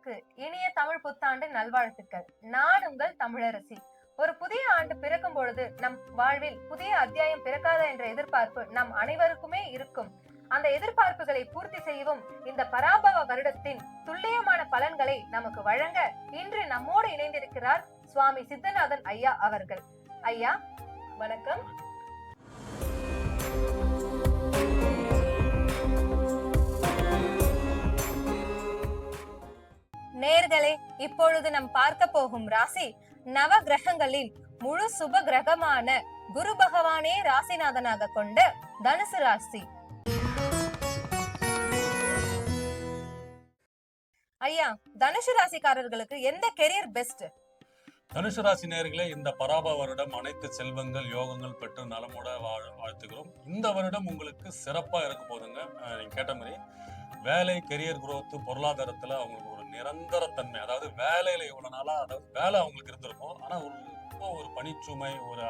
நேயர்களுக்கு இனிய தமிழ் புத்தாண்டு நல்வாழ்த்துக்கள். நான் உங்கள் தமிழரசி. ஒரு புதிய ஆண்டு பிறக்கும் பொழுது நம் வாழ்வில் புதிய அத்தியாயம் பிறக்காத என்ற எதிர்பார்ப்பு நம் அனைவருக்குமே இருக்கும். அந்த எதிர்பார்ப்புகளை பூர்த்தி செய்யவும் இந்த பராபவ வருடத்தின் துல்லியமான பலன்களை நமக்கு வழங்க இன்று நம்மோடு இணைந்திருக்கிறார் சுவாமி சித்தநாதன் ஐயா அவர்கள். ஐயா வணக்கம். நேர்களே, இப்பொழுது நாம் பார்க்க போகும் ராசி நவ கிரகங்களின் முழு சுப கிரகமான குரு பகவானே ராசிநாதனாக கொண்ட தனுசு ராசி. ஐயா, தனுசு ராசிக்காரர்களுக்கு எந்த கெரியர் பெஸ்ட்? தனுசு ராசி நேயர்களே, இந்த பராப வருடம் அனைத்து செல்வங்கள் யோகங்கள் பெற்று நலமுட வாழ்த்துக்கிறோம். இந்த வருடம் உங்களுக்கு சிறப்பா இருக்க போதுங்க. நீங்க கேட்ட மாதிரி வேலை, கெரியர் குரோத், பொருளாதாரத்துல அவங்களுக்கு ஒரு நிரந்தர தன்மை, அதாவது வேலையில இவ்வளவு நாளா வேலை அவங்களுக்கு இருந்திருக்கும், ஆனா ஒரு பணிச்சுமை, ஒரு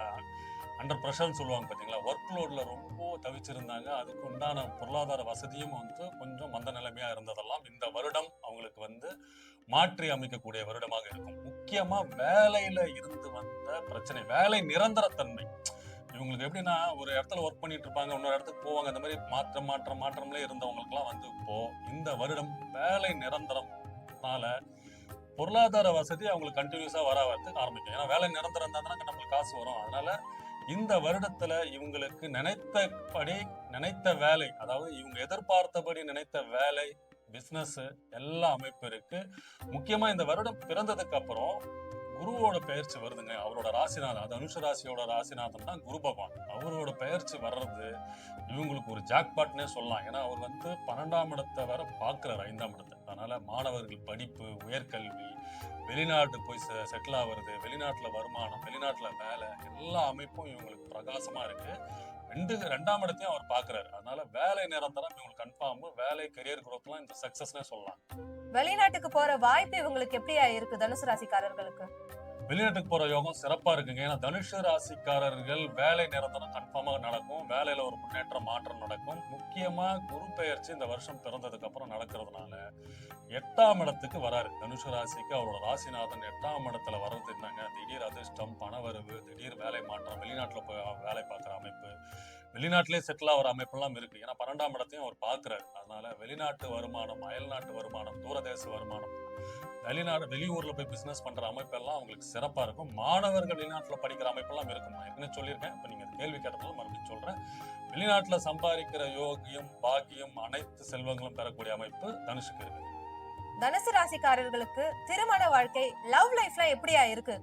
அண்டர் ப்ரெஷர்னு சொல்லுவாங்க பாத்தீங்களா, ஒர்க் லோட்ல ரொம்ப தவிச்சிருந்தாங்க. அதுக்கு உண்டான பொருளாதார வசதியும் கொஞ்சம் மந்த நிலைமையா இருந்ததெல்லாம் இந்த வருடம் அவங்களுக்கு மாற்றி அமைக்கக்கூடிய வருடமாக இருக்கும். முக்கியமா வேலையில இருந்து வந்த பிரச்சனை, வேலை நிரந்தரத்தன்மை. இவங்களுக்கு எப்படின்னா, ஒரு இடத்துல ஒர்க் பண்ணிட்டு இருப்பாங்க, இன்னொரு இடத்துக்கு போவாங்க, இந்த மாதிரி மாற்றம்ல இருந்தவங்களுக்கு எல்லாம் இப்போ இந்த வருடம் வேலை நிரந்தரம்னால பொருளாதார வசதி அவங்களுக்கு கண்டினியூஸா வரத்துக்கு ஆரம்பிக்கும். ஏன்னா வேலை நிரந்தரம் தான் நம்மளுக்கு காசு வரும். அதனால இந்த வருடத்துல இவங்களுக்கு நினைத்த வேலை, அதாவது இவங்க எதிர்பார்த்தபடி நினைத்த வேலை, பிசினஸ் எல்லா அமைப்பு இருக்கு. முக்கியமா இந்த வருடம் பிறந்ததுக்கு அப்புறம் குருவோட பெயர்ச்சி வருதுங்க. அவரோட ராசிநாதன், தனுசு ராசியோட ராசிநாதன் தான் குரு பகவான். அவரோட பெயர்ச்சி வர்றது இவங்களுக்கு ஒரு ஜாக்பாட்னே சொல்லலாம். ஏன்னா அவர் 12ஆம் இடத்தை வேற பாக்குறாரு, 5ஆம் இடத்தை. அதனால மாணவர்கள் படிப்பு, உயர்கல்வி, வெளிநாட்டு போய் செட்டில் ஆகுறது, வெளிநாட்டுல வருமானம், வெளிநாட்டுல வேலை, எல்லா அமைப்பும் இவங்களுக்கு பிரகாசமா இருக்கு. 2ஆம் இடத்தையும் அவர் பாக்குறாரு. அதனால வேலை நிரந்தரம் இவங்களுக்கு கன்ஃபார்ம். வேலை, கெரியர் குரோத்லாம் இந்த சக்சஸ்னே சொல்லலாம். வெளிநாட்டுக்கு போற வாய்ப்பு இவங்களுக்கு எப்படியா இருக்கு தனுசு ராசிக்காரர்களுக்கு? வெளிநாட்டுக்கு போற யோகம் சிறப்பா இருக்குங்க. ஏன்னா தனுஷ ராசிக்காரர்கள் வேலை நிரந்தரம் கன்ஃபார்மாக நடக்கும். வேலையில ஒரு முன்னேற்றம், மாற்றம் நடக்கும். முக்கியமா குரு பெயர்ச்சி இந்த வருஷம் பிறந்ததுக்கு அப்புறம் நடக்கிறதுனால 8ஆம் இடத்துக்கு வராரு. தனுஷ ராசிக்கு அவரோட ராசிநாதன் 8ஆம் இடத்துல வர்றது என்னங்க, திடீர் அதிர்ஷ்டம், பணவரவு, திடீர் வேலை மாற்றம், வெளிநாட்டுல போய் வேலை பார்க்குற அமைப்பு, வெளிநாட்டிலே செட்டில் ஆகிற அமைப்பெல்லாம் இருக்கு. ஏன்னா 12ஆம் இடத்தையும் அவர் பார்க்கிறாரு. அதனால வெளிநாட்டு வருமானம், அயல்நாட்டு வருமானம், தூரதேச வருமானம், வெளியூர்ல போய் பிசினஸ் பண்ற அமைப்பெல்லாம் அவங்களுக்கு சிறப்பா இருக்கும். மாணவர்கள் வெளிநாட்டுல படிக்கிற அமைப்பெல்லாம் இருக்கும். நான் ஏற்கனவே சொல்லியிருக்கேன், இப்ப நீங்க கேள்வி கேட்டதால மறுபடியும் சொல்றேன். வெளிநாட்டுல சம்பாதிக்கிற யோகியம், பாக்கியம், அனைத்து செல்வங்களும் பெறக்கூடிய அமைப்பு தனுஷுக்கு இருக்கு. தனுசு ராசிக்காரர்களுக்கு திருமண வாழ்க்கை, லவ் லைஃப்லாம் எப்படியா இருக்கு?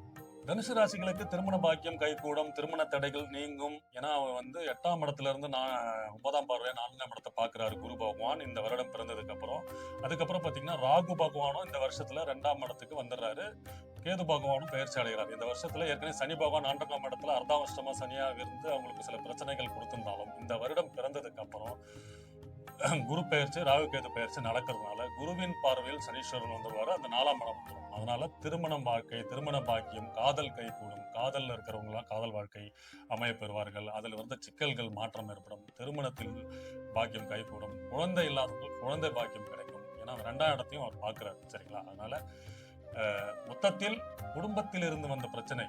தனுசு ராசிகளுக்கு திருமண பாக்கியம் கைகூடும், திருமண தடைகள் நீங்கும். ஏன்னா அவர் 8ஆம் இடத்துல இருந்து 9ஆம் பார்வையா 4ஆம் இடத்தை பாக்குறாரு குரு பகவான் இந்த வருடம் பிறந்ததுக்கு அப்புறம். அதுக்கப்புறம் பாத்தீங்கன்னா ராகு பகவானும் இந்த வருஷத்துல 2ஆம் இடத்துக்கு வந்துடுறாரு. கேது பகவானும் பயிற்சி அடைகிறார். இந்த வருஷத்துல ஏற்கனவே சனி பகவான் 4ஆம் இடத்துல அர்த்தாவஷ்டமா சனியா இருந்து அவங்களுக்கு சில பிரச்சனைகள் கொடுத்திருந்தாலும் இந்த வருடம் பிறந்ததுக்கு அப்புறம் குரு பயிற்சி, ராகு கேது பயிற்சி நடக்கிறதுனால குருவின் பார்வையில் சனீஸ்வரன் வந்துருவாரு. அந்த 4ஆம் இடம் வந்துடும். அதனால திருமணம் வாழ்க்கை, திருமண பாக்கியம், காதல் கை கூடும். காதல்ல இருக்கிறவங்க எல்லாம் காதல் வாழ்க்கை அமைய பெறுவார்கள். அதுல சிக்கல்கள் மாற்றம் ஏற்படும். திருமணத்தில் பாக்கியம் கை கூடும். குழந்தை இல்லாதவங்களுக்கு குழந்தை பாக்கியம் கிடைக்கும். ஏன்னா 2ஆம் இடத்தையும் அவர் பார்க்கிறார். சரிங்களா? அதனால மொத்தத்தில் குடும்பத்தில் இருந்து வந்த பிரச்சனை,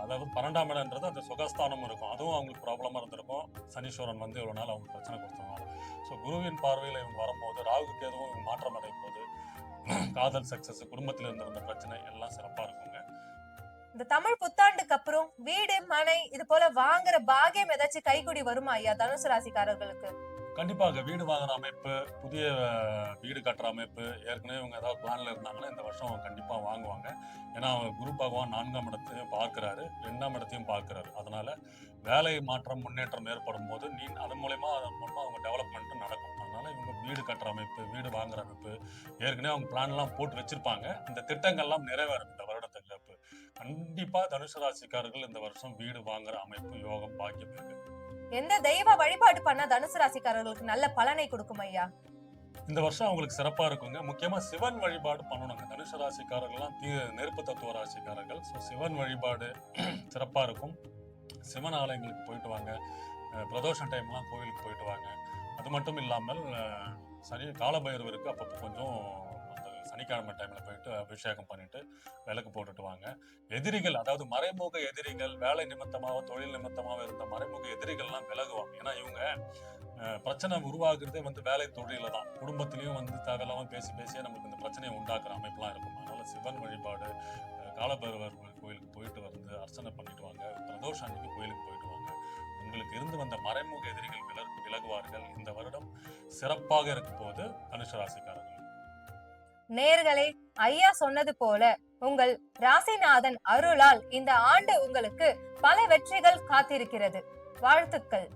அதாவது 12ஆம் இடம்ன்றது அந்த சுகஸ்தானம் இருக்கும், அதுவும் அவங்களுக்கு ப்ராப்ளமா இருந்திருக்கும். சனீஸ்வரன் இவ்வளவு நாள் அவங்களுக்கு பிரச்சனை கொடுத்துருவாங்க. ஸோ குருவின் பார்வையில் இவங்க வரும்போது, ராகு கேதுவும் இவங்க மாற்றம் அடையும் போது காதல் சக்சஸ், குடும்பத்தில் இருந்து வந்த பிரச்சனை எல்லாம் சிறப்பா இருக்குங்க. இந்த தமிழ் புத்தாண்டுக்கு அப்புறம் வீடு, மனை இது போல வாங்குற பாக்கியம் ஏதாச்சும் கைக்கூடி வருமா ஐயா தனுசு ராசிக்காரர்களுக்கு? கண்டிப்பாக வீடு வாங்குற அமைப்பு, புதிய வீடு கட்டுற அமைப்பு, ஏற்கனவே இவங்க ஏதாவது பிளான்ல இருந்தாங்கன்னா இந்த வருஷம் கண்டிப்பா வாங்குவாங்க. ஏன்னா குரு பகவான் 4ஆம் இடத்தையும் பார்க்கிறாரு, 2ஆம் இடத்தையும் பார்க்கிறாரு. அதனால வேலை மாற்றம், முன்னேற்றம் ஏற்படும் போது அதன் மூலமா அவங்க டெவலப்மெண்ட் நடக்கும். அதனால இவங்க வீடு கட்டுற அமைப்பு, வீடு வாங்குற அமைப்பு, ஏற்கனவே அவங்க பிளான் எல்லாம் போட்டு வச்சிருப்பாங்க. இந்த திட்டங்கள்லாம் நிறைவேறும் இந்த வருடத்துக்கு. கண்டிப்பா தனுசு ராசிக்காரர்கள் இந்த வருஷம் வீடு வாங்குற அமைப்பு, யோகம், பாக்கியம் இருக்கு. எந்த தெய்வ வழிபாடு பண்ணா தனுசு ராசிக்காரர்களுக்கு நல்ல பலனை கொடுக்கும் ஐயா? இந்த வருஷம் அவங்களுக்கு சிறப்பா இருக்குங்க. முக்கியமா சிவன் வழிபாடு பண்ணணுங்க. தனுசு ராசிக்காரர்கள்லாம் நெருப்பு தத்துவ ராசிக்காரர்கள். ஸோ சிவன் வழிபாடு சிறப்பா இருக்கும். சிவன் ஆலயங்களுக்கு போயிட்டு வாங்க. பிரதோஷம் டைம்லாம் கோவிலுக்கு போயிட்டு வாங்க. அது மட்டும் இல்லாமல் காலபைரவருக்கு அப்பப்போ கொஞ்சம் சனிக்கிழமை டைம்ல போயிட்டு அபிஷேகம் பண்ணிட்டு விளக்கு போட்டுட்டு வாங்க. எதிரிகள், அதாவது மறைமுக எதிரிகள், வேலை நிமித்தமாக தொழில் நிமித்தமாக இருந்த மறைமுக எதிரிகள்லாம் விலகுவாங்க. ஏன்னா இவங்க பிரச்சனை உருவாக்குறதே வேலை தொழில தான். குடும்பத்திலயும் தேவையில்லாம பேசி பேசியே நமக்கு இந்த பிரச்சனையை உண்டாக்குற அமைப்புலாம் இருக்கும். அதனால சிவன் வழிபாடு, காலபைரவர் கோயிலுக்கு போயிட்டு அர்ச்சனை பண்ணிட்டு வாங்க. பிரதோஷ அன்னைக்கு கோயிலுக்கு போயிட்டு வாங்க. உங்களுக்கு இருந்து வந்த மறைமுக எதிரிகள் விலகுவார்கள். இந்த வருடம் சிறப்பாக இருக்கும் போது தனுசு ராசிக்காரர்கள். நேர்களே, ஐயா சொன்னது போல உங்கள் ராசிநாதன் அருளால் இந்த ஆண்டு உங்களுக்கு பல வெற்றிகள் காத்திருக்கிறது. வாழ்த்துக்கள்.